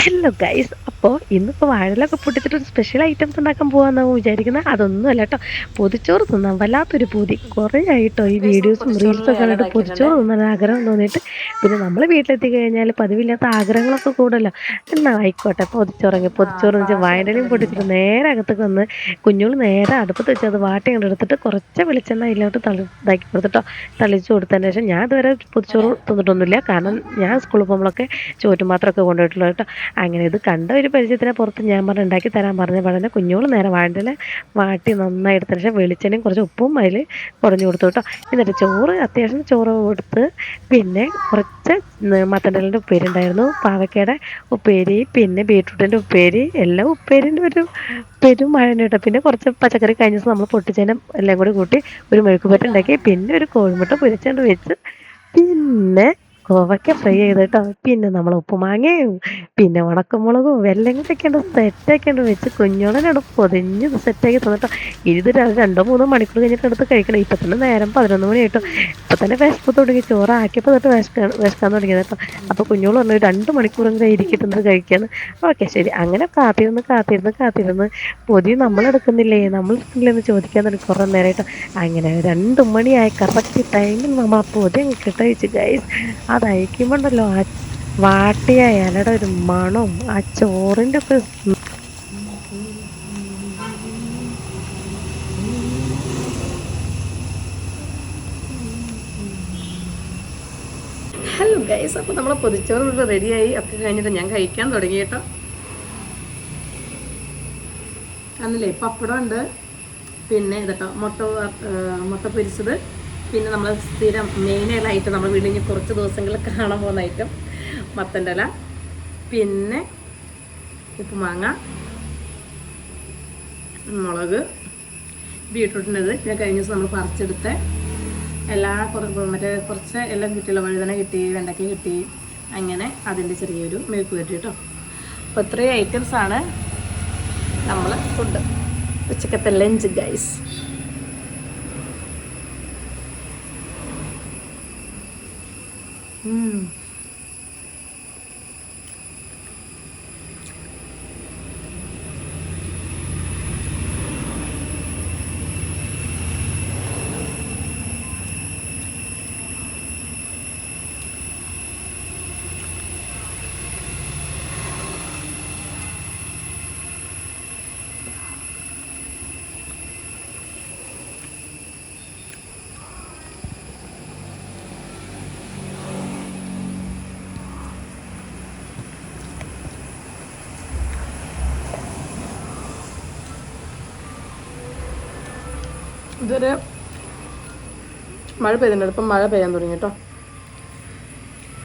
Hello guys, അപ്പോൾ ഇന്നിപ്പോൾ വാഴയിലൊക്കെ പൊട്ടിച്ചിട്ടൊരു special items ഉണ്ടാക്കാൻ പോകാമെന്നാണ് വിചാരിക്കുന്നത്. അതൊന്നുമല്ല കേട്ടോ, പൊതിച്ചോറ് തിന്നാൻ വല്ലാത്തൊരു പൂതി. കുറേ ആയിട്ടോ ഈ വീഡിയോസും റീൽസൊക്കെ കണ്ടിട്ട് പൊതിച്ചോറ് തിന്നാൻ ആഗ്രഹം തോന്നിയിട്ട്. പിന്നെ നമ്മൾ വീട്ടിലെത്തി കഴിഞ്ഞാൽ പതിവില്ലാത്ത ആഗ്രഹങ്ങളൊക്കെ കൂടല്ലോ. എന്നാൽ ആയിക്കോട്ടെ, പൊതിച്ചോറ് എന്ന് വെച്ചാൽ വാഴയിലയും പൊട്ടിച്ചിട്ട് നേരെ അകത്തേക്ക് വന്ന് കുഞ്ഞുങ്ങൾ നേരെ അടുപ്പത്ത് വെച്ച് അത് വാട്ടി കൊണ്ട് എടുത്തിട്ട് കുറച്ച് വെളിച്ചെണ്ണ അതിലോട്ട് ഇതാക്കി കൊടുത്തിട്ടോ, തളിച്ച് കൊടുത്തതിന് ശേഷം ഞാൻ ഇതുവരെ പൊതിച്ചോറ് തിന്നിട്ടൊന്നുമില്ല. കാരണം ഞാൻ സ്കൂളിൽ പോകുമ്പോഴൊക്കെ ചോറ്റുപാത്രമൊക്കെ കൊണ്ടുപോയിട്ടുള്ളൂ കേട്ടോ. അങ്ങനെ ഇത് കണ്ട ഒരു പരിചയത്തിനെ പുറത്ത് ഞാൻ പറഞ്ഞ് ഉണ്ടാക്കി തരാൻ പറഞ്ഞ പറഞ്ഞ കുഞ്ഞോള് നേരെ വാഴയില വാട്ടി നന്നായി എടുത്തതിന് ശേഷം വെളിച്ചെണ്ണയും കുറച്ച് ഉപ്പും അതിൽ കുടഞ്ഞു കൊടുത്തു കേട്ടോ. എന്നിട്ട് ചോറ് അത്യാവശ്യം ചോറ് കൊടുത്ത് പിന്നെ കുറച്ച് മത്തൻ്റെലിൻ്റെ ഉപ്പേരി ഉണ്ടായിരുന്നു, പാവയ്ക്കയുടെ ഉപ്പേരി, പിന്നെ ബീട്രൂട്ടിൻ്റെ ഉപ്പേരി, എല്ലാം ഉപ്പേരിൻ്റെ ഒരു പെരും മഴ കേട്ടോ. പിന്നെ കുറച്ച് പച്ചക്കറി കഴിഞ്ഞ ദിവസം നമ്മൾ പൊട്ടിച്ചതിനും എല്ലാം കൂടി കൂട്ടി ഒരു മെഴുക്കുപുരട്ടി ഉണ്ടാക്കി, പിന്നെ ഒരു കോഴിമുട്ട പൊരിച്ചുകൊണ്ട് വെച്ച്, പിന്നെ കോവയ്ക്ക ഫ്രൈ ചെയ്തിട്ടോ, പിന്നെ നമ്മൾ ഉപ്പുമാങ്ങയും പിന്നെ ഉണക്കമുളകും എല്ലാം കൂടെയൊക്കെ ഉണ്ട് സെറ്റാക്കി ഉണ്ട് വെച്ച് കുഞ്ഞോളനോട് പൊതിഞ്ഞ് സെറ്റാക്കി തന്നിട്ടോ. ഇത് 2-3 മണിക്കൂർ കഴിഞ്ഞിട്ട് എടുത്ത് കഴിക്കണം. ഇപ്പം തന്നെ നേരം 11 മണി ആയിട്ടോ. ഇപ്പം തന്നെ വിശപ്പ് തുടങ്ങി, ചോറാക്കിയപ്പോൾ തൊട്ട് വിശക്കാൻ തുടങ്ങിയത് കേട്ടോ. അപ്പോൾ കുഞ്ഞോള് പറഞ്ഞു 2 മണിക്കൂറെങ്കിലും ഇരിക്കിട്ടുന്നത് കഴിക്കാന്ന്. ഓക്കെ ശരി. അങ്ങനെ കാത്തിരുന്ന് പൊതി നമ്മൾ എടുക്കുന്നില്ലെന്ന് ചോദിക്കാൻ തുടങ്ങി കുറേ നേരമായിട്ടോ. അങ്ങനെ 2 മണിയായ കറക്റ്റ് ടൈമിൽ നമ്മൾ ആ പൊതി അങ്ങ് കിട്ടയച്ചു ഗൈസ്. അതയക്കുമ്പോണ്ടല്ലോ ആ വാട്ടിയ ഇലയുടെ ഒരു മണവും ആ ചോറിൻ്റെ ഒക്കെ ഹലോ ഗൈസ്, അപ്പോൾ നമ്മളെ പൊതിച്ചോറ് ഇവിടെ റെഡിയായി. ഒക്കെ കഴിഞ്ഞിട്ട് ഞാൻ കഴിക്കാൻ തുടങ്ങി കേട്ടോ. അന്നല്ലേ പപ്പടം ഉണ്ട്, പിന്നെ ഇതട്ടോ മുട്ട പൊരിച്ചത്, പിന്നെ നമ്മൾ സ്ഥിരം മെയിനായിട്ട് നമ്മൾ വീട്ടിൽ കുറച്ച് ദിവസങ്ങളിൽ കാണാൻ പോകുന്ന ഐറ്റം മത്തൻ്റെ ഇല, പിന്നെ ഉപ്പുമാങ്ങ, മുളക്, ബീട്രൂട്ടിൻ്റെത്, പിന്നെ കഴിഞ്ഞ ദിവസം നമ്മൾ പറിച്ചെടുത്ത കുറച്ച് എല്ലാം കിട്ടിയല്ലോ. വഴുതന കിട്ടി, വെണ്ടയ്ക്ക കിട്ടി, അങ്ങനെ അതിൻ്റെ ചെറിയൊരു മെഴുക്ക് കിട്ടി കേട്ടോ. അപ്പോൾ ഇത്രയും ഐറ്റംസാണ് നമ്മൾ ഫുഡ് ഉച്ചക്കത്തെ ലഞ്ച് ഗൈസ്. ഇതൊരു മഴ പെയ്യുന്നുണ്ട്, ഇപ്പം മഴ പെയ്യാൻ തുടങ്ങി കേട്ടോ.